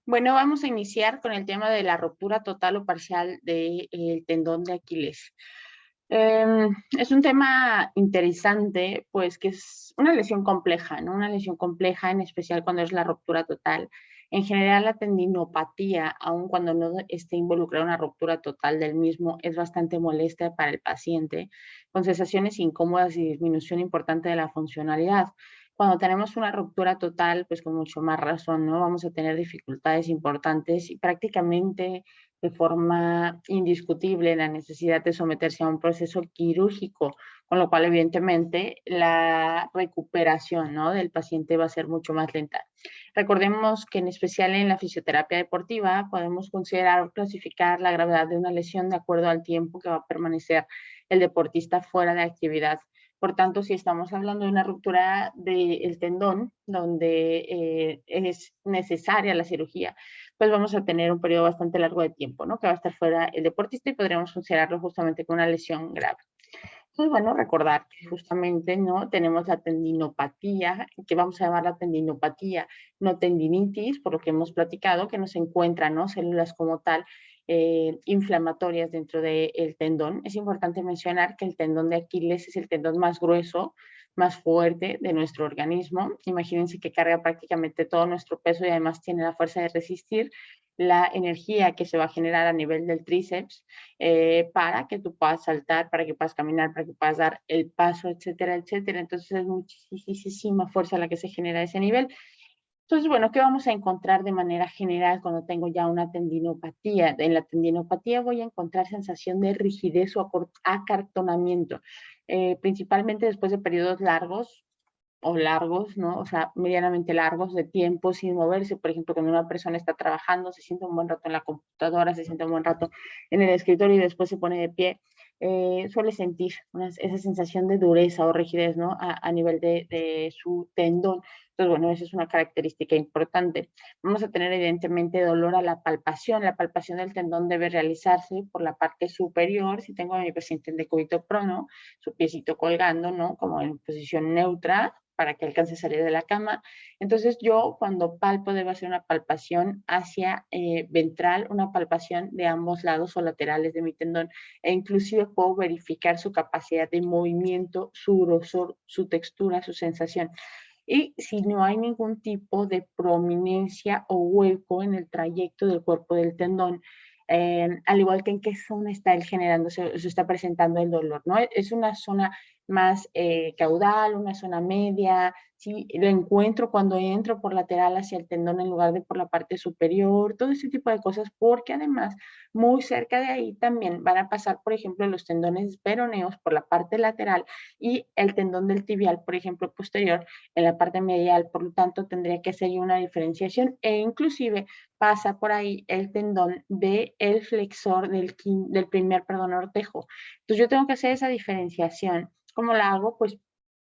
Bueno, vamos a iniciar con el tema de la ruptura total o parcial del tendón de Aquiles. Es un tema interesante, pues que es una lesión compleja, ¿no? Una lesión compleja, en especial cuando es la ruptura total. En general, la tendinopatía, aun cuando no esté involucrada una ruptura total del mismo, es bastante molesta para el paciente, con sensaciones incómodas y disminución importante de la funcionalidad. Cuando tenemos una ruptura total, pues con mucho más razón, ¿no? Vamos a tener dificultades importantes y prácticamente de forma indiscutible la necesidad de someterse a un proceso quirúrgico, con lo cual evidentemente la recuperación, ¿no?, del paciente va a ser mucho más lenta. Recordemos que en especial en la fisioterapia deportiva podemos considerar o clasificar la gravedad de una lesión de acuerdo al tiempo que va a permanecer el deportista fuera de actividad. Por tanto, si estamos hablando de una ruptura del tendón, donde es necesaria la cirugía, pues vamos a tener un periodo bastante largo de tiempo, ¿no? Que va a estar fuera el deportista y podríamos considerarlo justamente como una lesión grave. Entonces, bueno, recordar que justamente, ¿no? Tenemos la tendinopatía, que vamos a llamar la tendinopatía, no tendinitis, por lo que hemos platicado, que no se encuentran, ¿no?, células como tal inflamatorias dentro del tendón. Es importante mencionar que el tendón de Aquiles es el tendón más grueso, más fuerte de nuestro organismo. Imagínense que carga prácticamente todo nuestro peso y además tiene la fuerza de resistir la energía que se va a generar a nivel del tríceps para que tú puedas saltar, para que puedas caminar, para que puedas dar el paso, etcétera, etcétera. Entonces es muchísima fuerza la que se genera a ese nivel. Entonces, bueno, ¿qué vamos a encontrar de manera general cuando tengo ya una tendinopatía? En la tendinopatía voy a encontrar sensación de rigidez o acartonamiento, principalmente después de periodos largos o largos, ¿no? O sea, medianamente largos de tiempo sin moverse. Por ejemplo, cuando una persona está trabajando, se siente un buen rato en la computadora, se siente un buen rato en el escritorio y después se pone de pie, suele sentir esa sensación de dureza o rigidez, ¿no? A nivel de su tendón. Entonces, bueno, esa es una característica importante. Vamos a tener evidentemente dolor a la palpación. La palpación del tendón debe realizarse por la parte superior. Si tengo a mi paciente en decúbito prono, su piecito colgando, ¿no? Como en posición neutra, para que alcance a salir de la cama. Entonces yo cuando palpo debo hacer una palpación hacia ventral, una palpación de ambos lados o laterales de mi tendón e inclusive puedo verificar su capacidad de movimiento, su grosor, su textura, su sensación. Y si no hay ningún tipo de prominencia o hueco en el trayecto del cuerpo del tendón, al igual que en qué zona está él generándose, se está presentando el dolor, ¿no? Es una zona más caudal, una zona media, ¿sí? Lo encuentro cuando entro por lateral hacia el tendón en lugar de por la parte superior, todo ese tipo de cosas, porque además muy cerca de ahí también van a pasar, por ejemplo, los tendones peroneos por la parte lateral y el tendón del tibial, por ejemplo, posterior en la parte medial, por lo tanto tendría que hacer una diferenciación e inclusive pasa por ahí el tendón del flexor del primer, perdón, ortejo. Entonces yo tengo que hacer esa diferenciación. ¿Cómo la hago? Pues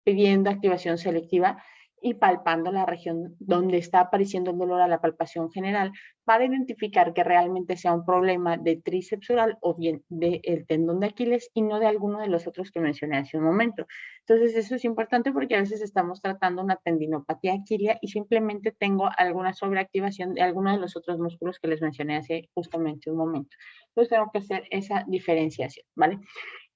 pidiendo activación selectiva y palpando la región donde está apareciendo el dolor a la palpación general para identificar que realmente sea un problema de tríceps oral o bien del tendón de Aquiles y no de alguno de los otros que mencioné hace un momento. Entonces, eso es importante porque a veces estamos tratando una tendinopatía adquirida y simplemente tengo alguna sobreactivación de alguno de los otros músculos que les mencioné hace justamente un momento. Entonces, tengo que hacer esa diferenciación, ¿vale?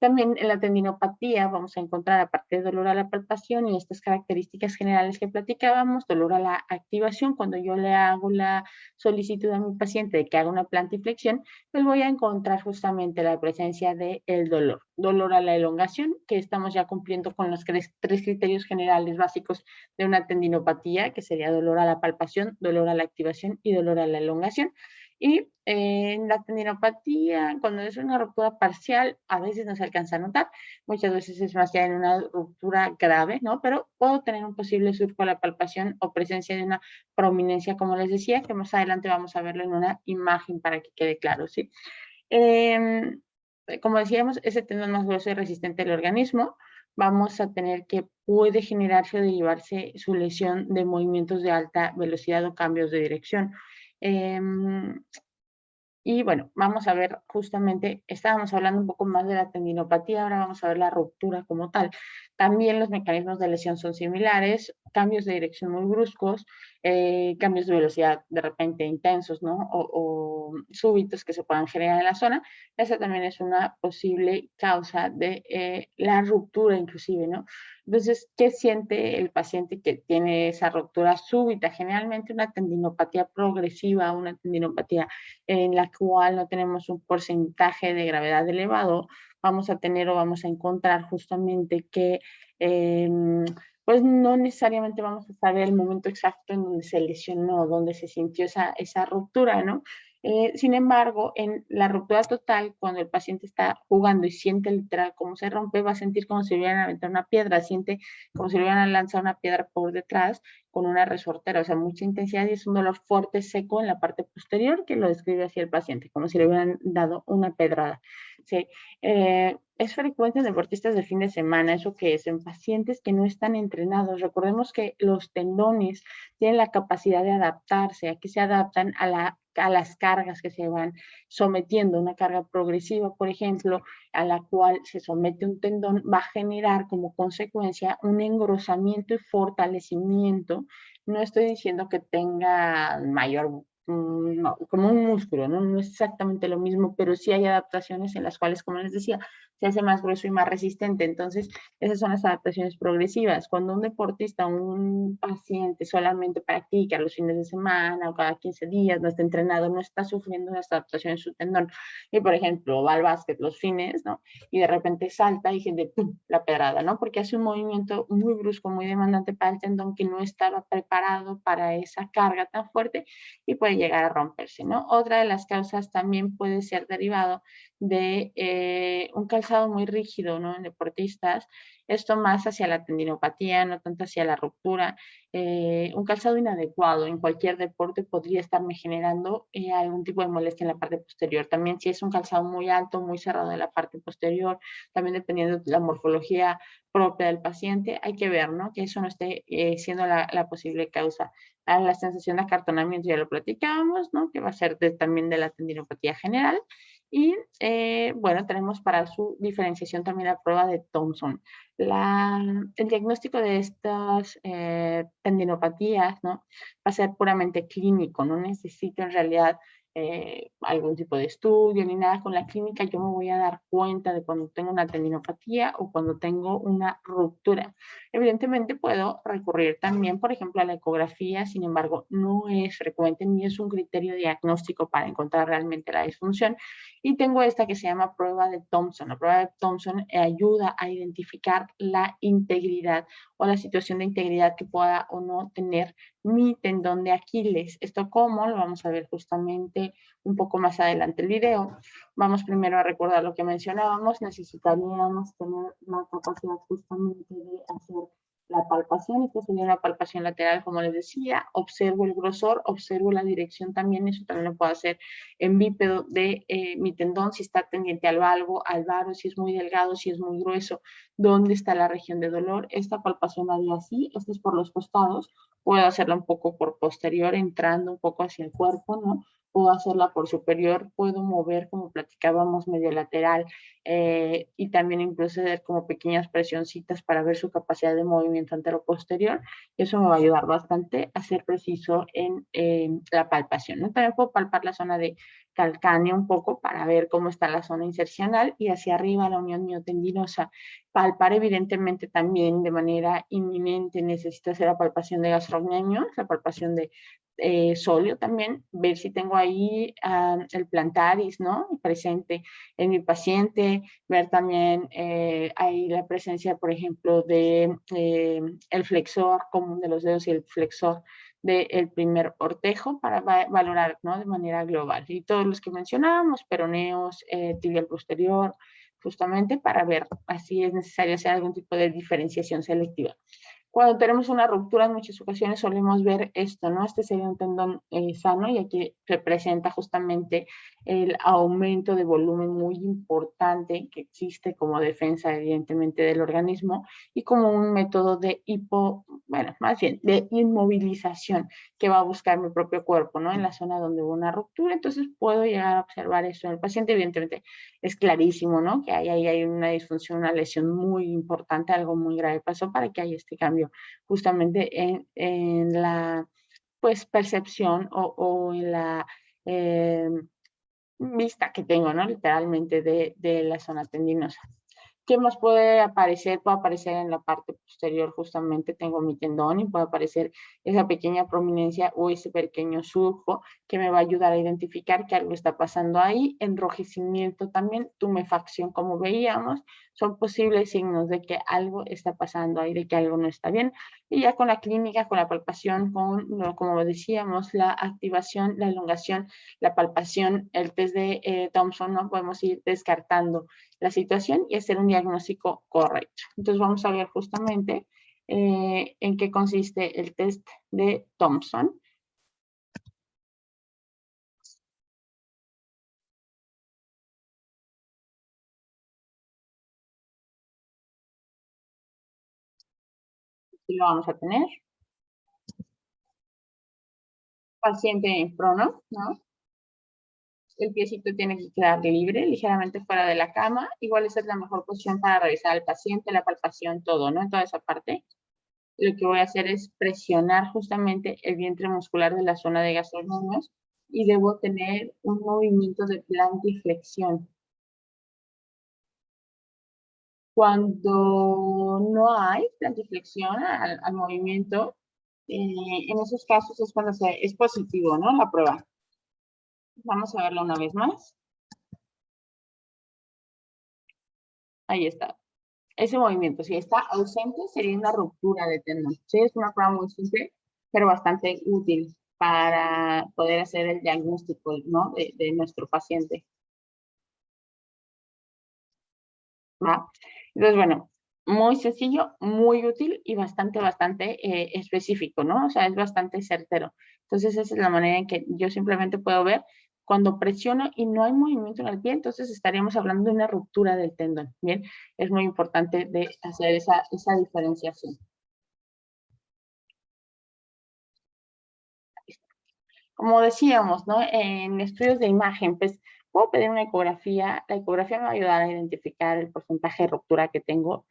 También en la tendinopatía vamos a encontrar, aparte de dolor a la palpación y estas características generales que platicábamos, dolor a la activación. Cuando yo le hago la solicitud a mi paciente de que haga una plantiflexión, pues voy a encontrar justamente la presencia del dolor. Dolor a la elongación, que estamos ya cumpliendo con los tres criterios generales básicos de una tendinopatía, que sería dolor a la palpación, dolor a la activación y dolor a la elongación. Y en la tendinopatía, cuando es una ruptura parcial, a veces no se alcanza a notar, muchas veces es más ya en una ruptura grave, ¿no? Pero puedo tener un posible surco a la palpación o presencia de una prominencia, como les decía, que más adelante vamos a verlo en una imagen para que quede claro, ¿sí? Em, Como decíamos, ese tendón más grueso y resistente del organismo, vamos a tener que puede generarse o derivarse su lesión de movimientos de alta velocidad o cambios de dirección. Y bueno, vamos a ver justamente, estábamos hablando un poco más de la tendinopatía, ahora vamos a ver la ruptura como tal. También los mecanismos de lesión son similares, cambios de dirección muy bruscos, cambios de velocidad de repente intensos, ¿no? O súbitos que se puedan generar en la zona. Esa también es una posible causa de la ruptura inclusive, ¿no? Entonces, ¿qué siente el paciente que tiene esa ruptura súbita? Generalmente una tendinopatía progresiva, una tendinopatía en la cual no tenemos un porcentaje de gravedad elevado, vamos a tener o vamos a encontrar justamente que eh, pues no necesariamente vamos a saber el momento exacto en donde se lesionó, donde se sintió esa ruptura, ¿no? Sin embargo, en la ruptura total, cuando el paciente está jugando y siente literal cómo se rompe, va a sentir como si le hubieran aventado una piedra, siente como si le hubieran lanzado una piedra por detrás con una resortera, o sea, mucha intensidad y es un dolor fuerte, seco en la parte posterior que lo describe así el paciente, como si le hubieran dado una pedrada. Sí. Es frecuente en deportistas de fin de semana, eso que es, en pacientes que no están entrenados. Recordemos que los tendones tienen la capacidad de adaptarse, a que se adaptan a las cargas que se van sometiendo, una carga progresiva, por ejemplo, a la cual se somete un tendón, va a generar como consecuencia un engrosamiento y fortalecimiento. No estoy diciendo que tenga mayor, no, como un músculo, ¿no? No es exactamente lo mismo, pero sí hay adaptaciones en las cuales, como les decía, se hace más grueso y más resistente. Entonces, esas son las adaptaciones progresivas. Cuando un deportista, un paciente solamente practica los fines de semana o cada 15 días, no está entrenado, no está sufriendo las adaptaciones en su tendón. Y, por ejemplo, va al básquet los fines, ¿no? Y de repente salta y siente ¡pum! La pedrada, ¿no? Porque hace un movimiento muy brusco, muy demandante para el tendón que no estaba preparado para esa carga tan fuerte y puede llegar a romperse, ¿no? Otra de las causas también puede ser derivado de un calzado muy rígido, ¿no? En deportistas, esto más hacia la tendinopatía, no tanto hacia la ruptura. Un calzado inadecuado en cualquier deporte podría estarme generando algún tipo de molestia en la parte posterior. También si es un calzado muy alto, muy cerrado en la parte posterior, también dependiendo de la morfología propia del paciente, hay que ver, ¿no? Que eso no esté siendo la posible causa. A la sensación de acartonamiento ya lo platicábamos, ¿no? Que va a ser también de la tendinopatía general. Y bueno, tenemos para su diferenciación también la prueba de Thompson. El diagnóstico de estas tendinopatías, ¿no? Va a ser puramente clínico, no necesito en realidad algún tipo de estudio ni nada. Con la clínica yo me voy a dar cuenta de cuando tengo una tendinopatía o cuando tengo una ruptura. Evidentemente puedo recurrir también, por ejemplo, a la ecografía, sin embargo, no es frecuente ni es un criterio diagnóstico para encontrar realmente la disfunción. Y tengo esta que se llama prueba de Thompson. La prueba de Thompson ayuda a identificar la integridad o la situación de integridad que pueda o no tener mi tendón de Aquiles. Esto cómo lo vamos a ver justamente un poco más adelante el video. Vamos primero a recordar lo que mencionábamos. Necesitaríamos tener la capacidad justamente de hacer la palpación. Esta sería una palpación lateral, como les decía. Observo el grosor, observo la dirección también. Eso también lo puedo hacer en bípedo de mi tendón, si está tendiente al valgo, al varo, si es muy delgado, si es muy grueso, dónde está la región de dolor. Esta palpación haría así, esto es por los costados. Puedo hacerla un poco por posterior, entrando un poco hacia el cuerpo, ¿no? Puedo hacerla por superior, puedo mover, como platicábamos, medio lateral y también incluso hacer como pequeñas presioncitas para ver su capacidad de movimiento antero-posterior. Eso me va a ayudar bastante a ser preciso en la palpación, ¿no? También puedo palpar la zona de calcáneo un poco para ver cómo está la zona insercional y hacia arriba la unión miotendinosa. Palpar evidentemente también de manera inminente necesito hacer la palpación de gastrocnemio, la palpación de sóleo también, ver si tengo ahí el plantaris, ¿no? Presente en mi paciente, ver también ahí la presencia, por ejemplo, de el flexor común de los dedos y el flexor del primer ortejo para valorar, ¿no? De manera global. Y todos los que mencionábamos, peroneos, tibial posterior, justamente para ver, así es necesario hacer algún tipo de diferenciación selectiva. Cuando tenemos una ruptura, en muchas ocasiones solemos ver esto, ¿no? Este sería un tendón sano y aquí representa justamente el aumento de volumen muy importante que existe como defensa, evidentemente, del organismo y como un método de bueno, más bien, de inmovilización que va a buscar mi propio cuerpo, ¿no? En la zona donde hubo una ruptura, entonces puedo llegar a observar eso en el paciente, evidentemente es clarísimo, ¿no? Que ahí hay una disfunción, una lesión muy importante, algo muy grave pasó para que haya este cambio justamente en la, pues, percepción o en la vista que tengo, ¿no? Literalmente de la zona tendinosa. ¿Qué más puede aparecer? Puede aparecer en la parte posterior, justamente tengo mi tendón y puede aparecer esa pequeña prominencia o ese pequeño surco que me va a ayudar a identificar que algo está pasando ahí. Enrojecimiento también, tumefacción, como veíamos, son posibles signos de que algo está pasando ahí, de que algo no está bien. Y ya con la clínica, con la palpación, como decíamos, la activación, la elongación, la palpación, el test de Thompson, no podemos ir descartando la situación y hacer un diagnóstico correcto. Entonces vamos a ver justamente en qué consiste el test de Thompson. Aquí lo vamos a tener. Paciente en prono, ¿no? El piecito tiene que quedar libre, ligeramente fuera de la cama. Igual esa es la mejor posición para revisar al paciente, la palpación, todo, ¿no? En toda esa parte. Lo que voy a hacer es presionar justamente el vientre muscular de la zona de gastrocnemios y debo tener un movimiento de plantiflexión. Cuando no hay plantiflexión al movimiento, en esos casos es cuando es positivo, ¿no? La prueba. Vamos a verlo una vez más. Ahí está. Ese movimiento, si está ausente, sería una ruptura de tendón. Sí, es una prueba muy simple, pero bastante útil para poder hacer el diagnóstico, ¿no? de nuestro paciente. ¿Va? Entonces, bueno, muy sencillo, muy útil y bastante específico, ¿no? O sea, es bastante certero. Entonces, esa es la manera en que yo simplemente puedo ver cuando presiono y no hay movimiento en el pie, entonces estaríamos hablando de una ruptura del tendón, ¿bien? Es muy importante de hacer esa diferenciación. Como decíamos, ¿no? En estudios de imagen, pues puedo pedir una ecografía. La ecografía me va a ayudar a identificar el porcentaje de ruptura que tengo.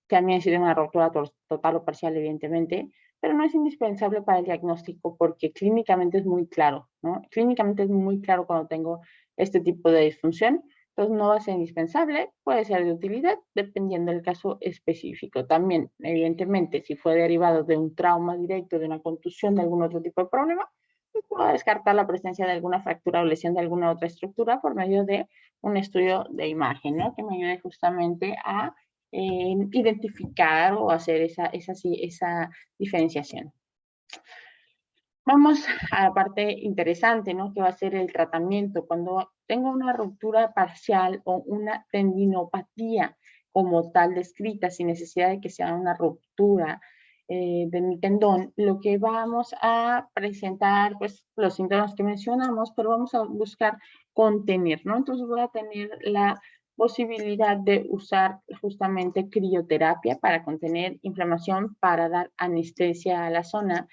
También sirve una rotura total o parcial, evidentemente, pero no es indispensable para el diagnóstico porque clínicamente es muy claro, ¿no? Clínicamente es muy claro cuando tengo este tipo de disfunción, entonces no va a ser indispensable, puede ser de utilidad dependiendo del caso específico. También, evidentemente, si fue derivado de un trauma directo, de una contusión, de algún otro tipo de problema, pues puedo descartar la presencia de alguna fractura o lesión de alguna otra estructura por medio de un estudio de imagen, ¿no? Que me ayude justamente a identificar o hacer esa diferenciación. Vamos a la parte interesante, ¿no? Que va a ser el tratamiento. Cuando tengo una ruptura parcial o una tendinopatía como tal descrita, sin necesidad de que sea una ruptura de mi tendón, lo que vamos a presentar, pues los síntomas que mencionamos, pero vamos a buscar contener, ¿no? Entonces voy a tener la posibilidad de usar justamente crioterapia para contener inflamación, para dar anestesia a la zona.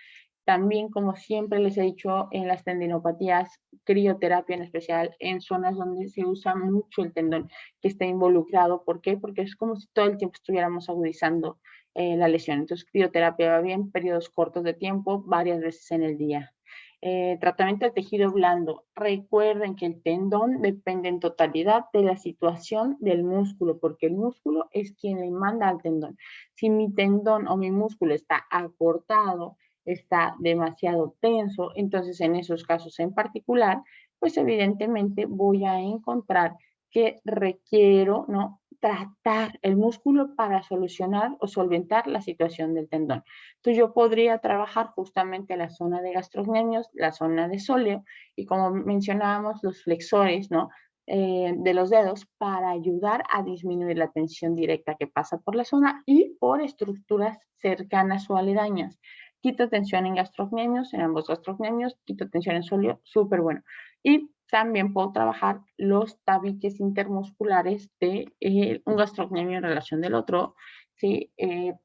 También, como siempre les he dicho, en las tendinopatías, crioterapia en especial, en zonas donde se usa mucho el tendón que está involucrado. ¿Por qué? Porque es como si todo el tiempo estuviéramos agudizando la lesión. Entonces, crioterapia va bien, periodos cortos de tiempo, varias veces en el día. Tratamiento del tejido blando. Recuerden que el tendón depende en totalidad de la situación del músculo, porque el músculo es quien le manda al tendón. Si mi tendón o mi músculo está acortado, está demasiado tenso, entonces en esos casos en particular, pues evidentemente voy a encontrar que requiero, ¿no? Tratar el músculo para solucionar o solventar la situación del tendón. Entonces yo podría trabajar justamente la zona de gastrocnemios, la zona de sóleo y como mencionábamos los flexores, ¿no? de los dedos para ayudar a disminuir la tensión directa que pasa por la zona y por estructuras cercanas o aledañas. Quito tensión en gastrocnemios, en ambos gastrocnemios, quito tensión en sóleo, súper bueno. Y también puedo trabajar los tabiques intermusculares de un gastrocnemio en relación del otro, ¿sí?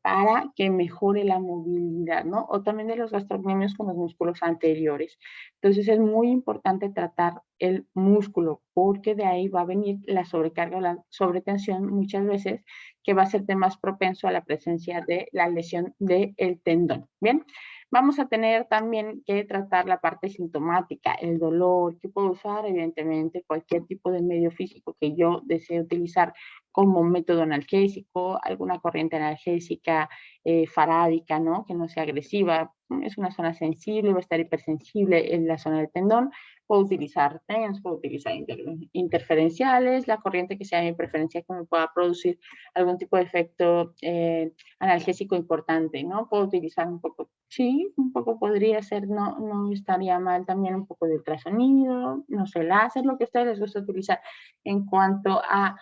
Para que mejore la movilidad, ¿no? O también de los gastrocnemios con los músculos anteriores. Entonces es muy importante tratar el músculo porque de ahí va a venir la sobrecarga o la sobretensión muchas veces que va a ser más propenso a la presencia de la lesión del tendón. Bien, vamos a tener también que tratar la parte sintomática, el dolor, que puedo usar evidentemente cualquier tipo de medio físico que yo desee utilizar como método analgésico, alguna corriente analgésica farádica, ¿no? Que no sea agresiva, es una zona sensible, va a estar hipersensible en la zona del tendón. Puedo utilizar TENS, puedo utilizar interferenciales, la corriente que sea de mi preferencia que me pueda producir algún tipo de efecto analgésico importante, ¿no? Puedo utilizar un poco, sí, un poco podría ser, no estaría mal también un poco de ultrasonido, no sé, láser, lo que a ustedes les gusta utilizar en cuanto a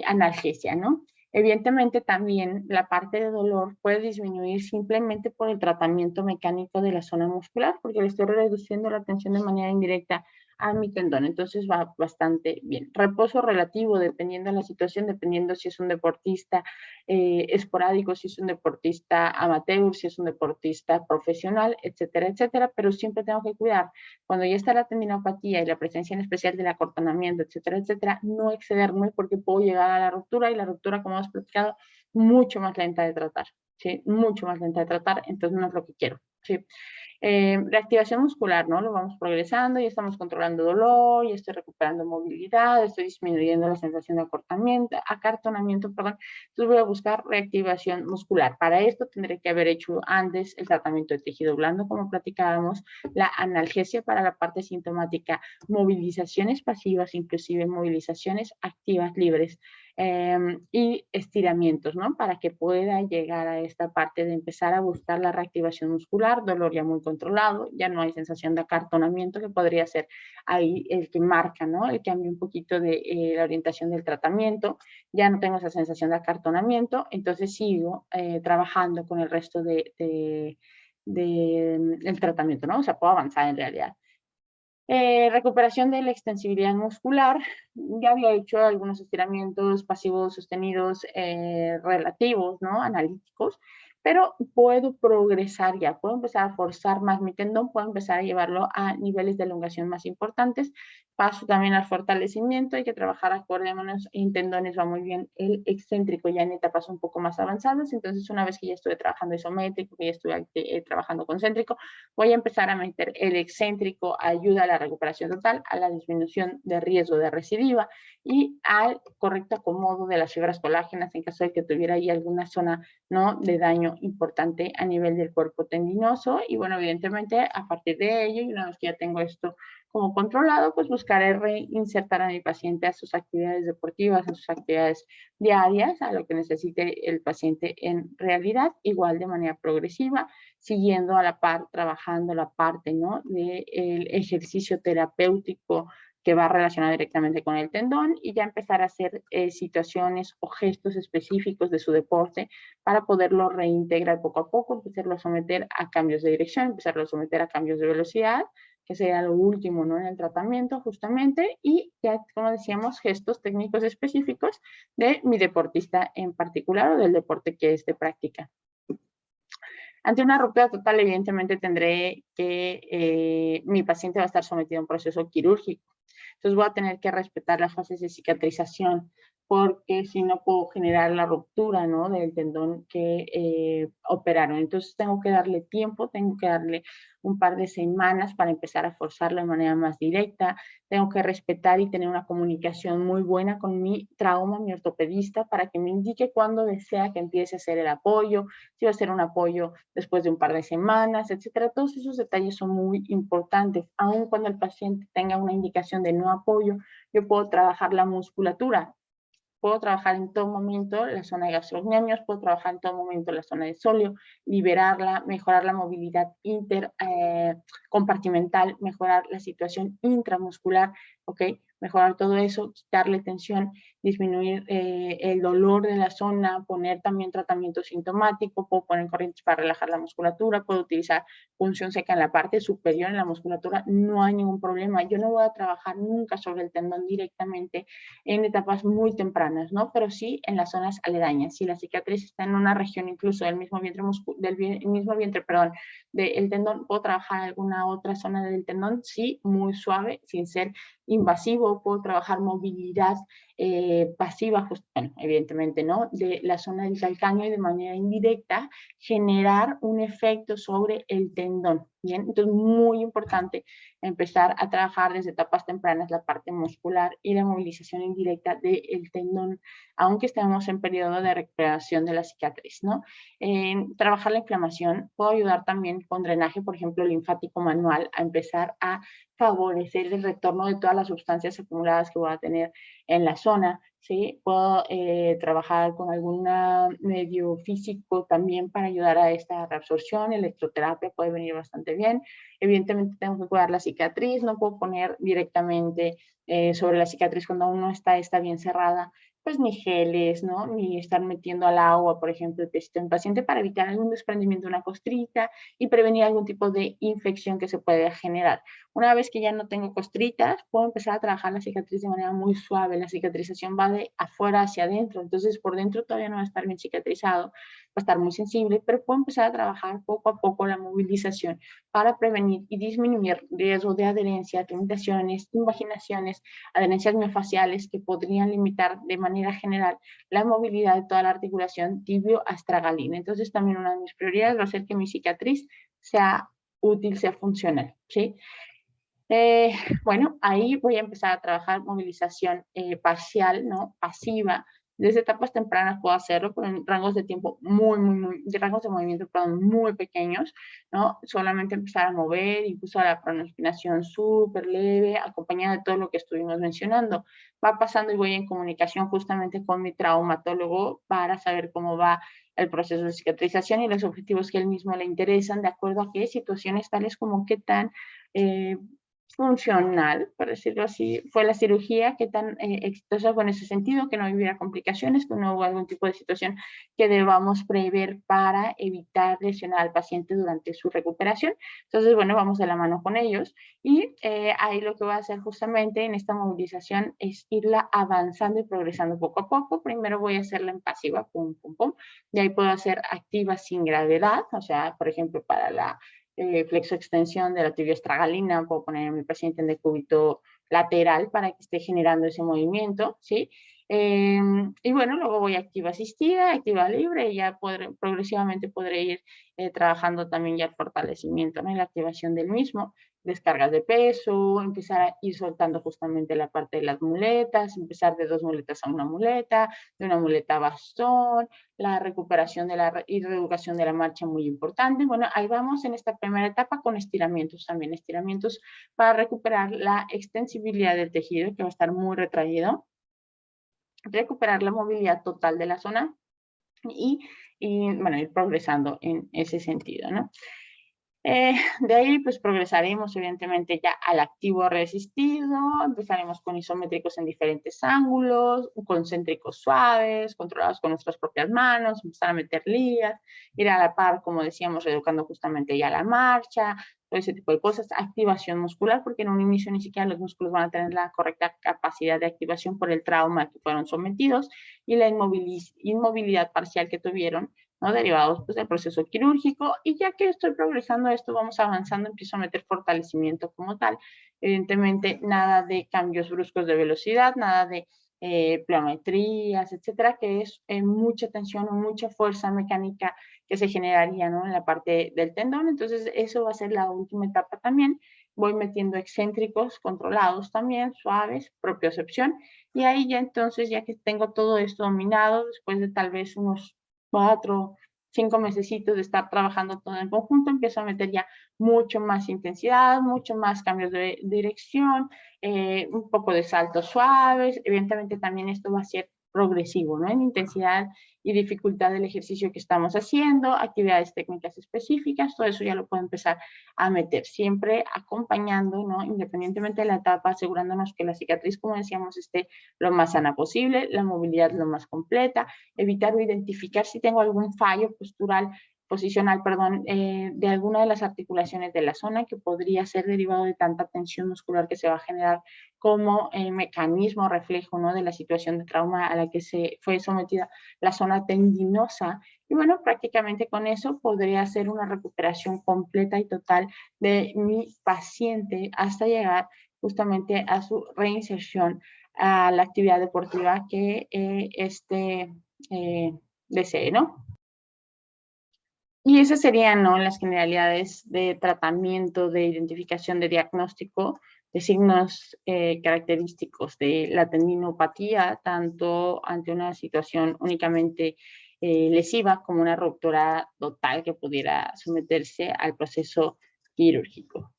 analgesia, ¿no? Evidentemente también la parte de dolor puede disminuir simplemente por el tratamiento mecánico de la zona muscular, porque le estoy reduciendo la tensión de manera indirecta a mi tendón, entonces va bastante bien. Reposo relativo, dependiendo de la situación, dependiendo si es un deportista esporádico, si es un deportista amateur, si es un deportista profesional, etcétera, etcétera, pero siempre tengo que cuidar, cuando ya está la tendinopatía y la presencia en especial del acortonamiento, etcétera, etcétera, no excederme porque puedo llegar a la ruptura y la ruptura, como hemos platicado, mucho más lenta de tratar, ¿sí? Mucho más lenta de tratar, entonces no es lo que quiero, ¿sí? Reactivación muscular, ¿no? Lo vamos progresando, ya estamos controlando dolor, ya estoy recuperando movilidad, estoy disminuyendo la sensación de acartonamiento, perdón. Entonces voy a buscar reactivación muscular. Para esto tendré que haber hecho antes el tratamiento de tejido blando, como platicábamos, la analgesia para la parte sintomática, movilizaciones pasivas, inclusive movilizaciones activas libres. Y estiramientos, ¿no? Para que pueda llegar a esta parte de empezar a buscar la reactivación muscular, dolor ya muy controlado, ya no hay sensación de acartonamiento que podría ser ahí el que marca, ¿no? El cambio un poquito de la orientación del tratamiento, ya no tengo esa sensación de acartonamiento, entonces sigo trabajando con el resto del tratamiento, ¿no? O sea, puedo avanzar en realidad. Recuperación de la extensibilidad muscular. Ya había hecho algunos estiramientos pasivos sostenidos relativos, ¿no? Analíticos, pero puedo progresar ya, puedo empezar a forzar más mi tendón, puedo empezar a llevarlo a niveles de elongación más importantes. Paso también al fortalecimiento, hay que trabajar acordémonos, en tendones va muy bien el excéntrico ya en etapas un poco más avanzadas, entonces una vez que ya estuve trabajando isométrico, que ya estuve trabajando concéntrico, voy a empezar a meter el excéntrico, ayuda a la recuperación total, a la disminución de riesgo de recidiva y al correcto acomodo de las fibras colágenas en caso de que tuviera ahí alguna zona, ¿no?, de daño importante a nivel del cuerpo tendinoso. Y bueno, evidentemente a partir de ello, y una vez que ya tengo esto como controlado, pues buscaré reinsertar a mi paciente a sus actividades deportivas, a sus actividades diarias, a lo que necesite el paciente en realidad, igual de manera progresiva, siguiendo a la par, trabajando la parte, ¿no?, del ejercicio terapéutico que va relacionado directamente con el tendón y ya empezar a hacer situaciones o gestos específicos de su deporte para poderlo reintegrar poco a poco, empezarlo a someter a cambios de dirección, empezarlo a someter a cambios de velocidad, que sería lo último, ¿no?, en el tratamiento justamente, y ya, como decíamos, gestos técnicos específicos de mi deportista en particular o del deporte que esté práctica. Ante una ruptura total, evidentemente tendré que, mi paciente va a estar sometido a un proceso quirúrgico. Entonces voy a tener que respetar las fases de cicatrización, porque si no puedo generar la ruptura, ¿no?, del tendón que operaron. Entonces tengo que darle tiempo, tengo que darle un par de semanas para empezar a forzarlo de manera más directa. Tengo que respetar y tener una comunicación muy buena con mi trauma, mi ortopedista, para que me indique cuándo desea que empiece a hacer el apoyo, si va a ser un apoyo después de un par de semanas, etcétera. Todos esos detalles son muy importantes. Aun cuando el paciente tenga una indicación de no apoyo, yo puedo trabajar la musculatura. Puedo trabajar en todo momento la zona de gastrocnemios, puedo trabajar en todo momento la zona de sóleo, liberarla, mejorar la movilidad compartimental, mejorar la situación intramuscular, ¿ok? mejorar todo eso, quitarle tensión, disminuir el dolor de la zona, poner también tratamiento sintomático, puedo poner corrientes para relajar la musculatura, puedo utilizar punción seca en la parte superior en la musculatura, no hay ningún problema. Yo no voy a trabajar nunca sobre el tendón directamente en etapas muy tempranas, ¿no? Pero sí en las zonas aledañas. Si la cicatriz está en una región incluso del mismo vientre, perdón, del tendón, puedo trabajar alguna otra zona del tendón, sí, muy suave, sin ser invasivo, puedo trabajar movilidad pasiva, pues, bueno, evidentemente, ¿no? De la zona del calcáneo y de manera indirecta generar un efecto sobre el tendón, ¿bien? Entonces, muy importante empezar a trabajar desde etapas tempranas la parte muscular y la movilización indirecta del tendón, aunque estemos en periodo de recuperación de la cicatriz, ¿no? Trabajar la inflamación, puedo ayudar también con drenaje, por ejemplo, linfático manual, a empezar a favorecer el retorno de todas las sustancias acumuladas que voy a tener en la zona, ¿sí? Puedo trabajar con algún medio físico también para ayudar a esta reabsorción, electroterapia puede venir bastante bien. Evidentemente tengo que cuidar la cicatriz, no puedo poner directamente sobre la cicatriz cuando aún no está bien cerrada, pues ni geles, ¿no? Ni estar metiendo al agua, por ejemplo, el pesito en paciente para evitar algún desprendimiento de una costrita y prevenir algún tipo de infección que se pueda generar. Una vez que ya no tengo costritas, puedo empezar a trabajar la cicatriz de manera muy suave. La cicatrización va de afuera hacia adentro, entonces por dentro todavía no va a estar bien cicatrizado, va a estar muy sensible, pero puedo empezar a trabajar poco a poco la movilización para prevenir y disminuir riesgo de adherencia, tendinizaciones, invaginaciones, adherencias miofasciales que podrían limitar de manera general la movilidad de toda la articulación tibio-astragalina. Entonces también una de mis prioridades va a ser que mi cicatriz sea útil, sea funcional, ¿sí? Eh, bueno, ahí voy a empezar a trabajar movilización parcial, ¿no? Pasiva. Desde etapas tempranas puedo hacerlo con rangos de tiempo de rangos de movimiento, perdón, muy pequeños, ¿no? Solamente empezar a mover, incluso a la pronospinación súper leve, acompañada de todo lo que estuvimos mencionando. Va pasando y voy en comunicación justamente con mi traumatólogo para saber cómo va el proceso de cicatrización y los objetivos que él mismo le interesan, de acuerdo a qué situaciones tales como qué tan eh, funcional, por decirlo así, fue la cirugía, qué tan exitosa fue en ese sentido, que no hubiera complicaciones, que no hubo algún tipo de situación que debamos prever para evitar lesionar al paciente durante su recuperación. Entonces, bueno, vamos de la mano con ellos y ahí lo que voy a hacer justamente en esta movilización es irla avanzando y progresando poco a poco. Primero voy a hacerla en pasiva, pum, pum, pum, y ahí puedo hacer activa sin gravedad, o sea, por ejemplo, para la flexoextensión de la tibia astragalina, puedo poner a mi paciente en decúbito lateral para que esté generando ese movimiento, ¿sí? Y bueno, luego voy a activa asistida, activa libre, y ya progresivamente podré ir trabajando también ya el fortalecimiento, ¿no? Y la activación del mismo, descargas de peso, empezar a ir soltando justamente la parte de las muletas, empezar de 2 muletas a una muleta, de una muleta a bastón, la recuperación de y reeducación de la marcha muy importante. Bueno, ahí vamos en esta primera etapa con estiramientos también, estiramientos para recuperar la extensibilidad del tejido que va a estar muy retraído, recuperar la movilidad total de la zona y, bueno, ir progresando en ese sentido, ¿no? De ahí pues progresaremos evidentemente ya al activo resistido, empezaremos con isométricos en diferentes ángulos, concéntricos suaves, controlados con nuestras propias manos, empezar a meter ligas, ir a la par, como decíamos, reeducando justamente ya la marcha, todo ese tipo de cosas, activación muscular, porque en un inicio ni siquiera los músculos van a tener la correcta capacidad de activación por el trauma que fueron sometidos y la inmovilidad parcial que tuvieron, ¿no? Derivados pues, del proceso quirúrgico. Y ya que estoy progresando esto, vamos avanzando, empiezo a meter fortalecimiento como tal. Evidentemente, nada de cambios bruscos de velocidad, nada de pliometrías, etcétera, que es mucha tensión o mucha fuerza mecánica que se generaría, ¿no? En la parte del tendón. Entonces, eso va a ser la última etapa también. Voy metiendo excéntricos controlados también, suaves, propiocepción. Y ahí ya entonces, ya que tengo todo esto dominado, después de tal vez unos 4, 5 mesecitos de estar trabajando todo en conjunto, empiezo a meter ya mucho más intensidad, mucho más cambios de dirección, un poco de saltos suaves. Evidentemente también esto va a ser progresivo, ¿no? En intensidad y dificultad del ejercicio que estamos haciendo, actividades técnicas específicas, todo eso ya lo puedo empezar a meter, siempre acompañando, ¿no? Independientemente de la etapa, asegurándonos que la cicatriz, como decíamos, esté lo más sana posible, la movilidad lo más completa, evitar o identificar si tengo algún fallo postural, posicional, perdón, de alguna de las articulaciones de la zona que podría ser derivado de tanta tensión muscular que se va a generar como mecanismo reflejo, ¿no? De la situación de trauma a la que se fue sometida la zona tendinosa. Y bueno, prácticamente con eso podría hacer una recuperación completa y total de mi paciente hasta llegar justamente a su reinserción a la actividad deportiva que desee, ¿no? Y esas serían, ¿no?, las generalidades de tratamiento, de identificación, de diagnóstico, de signos característicos de la tendinopatía, tanto ante una situación únicamente lesiva como una ruptura total que pudiera someterse al proceso quirúrgico.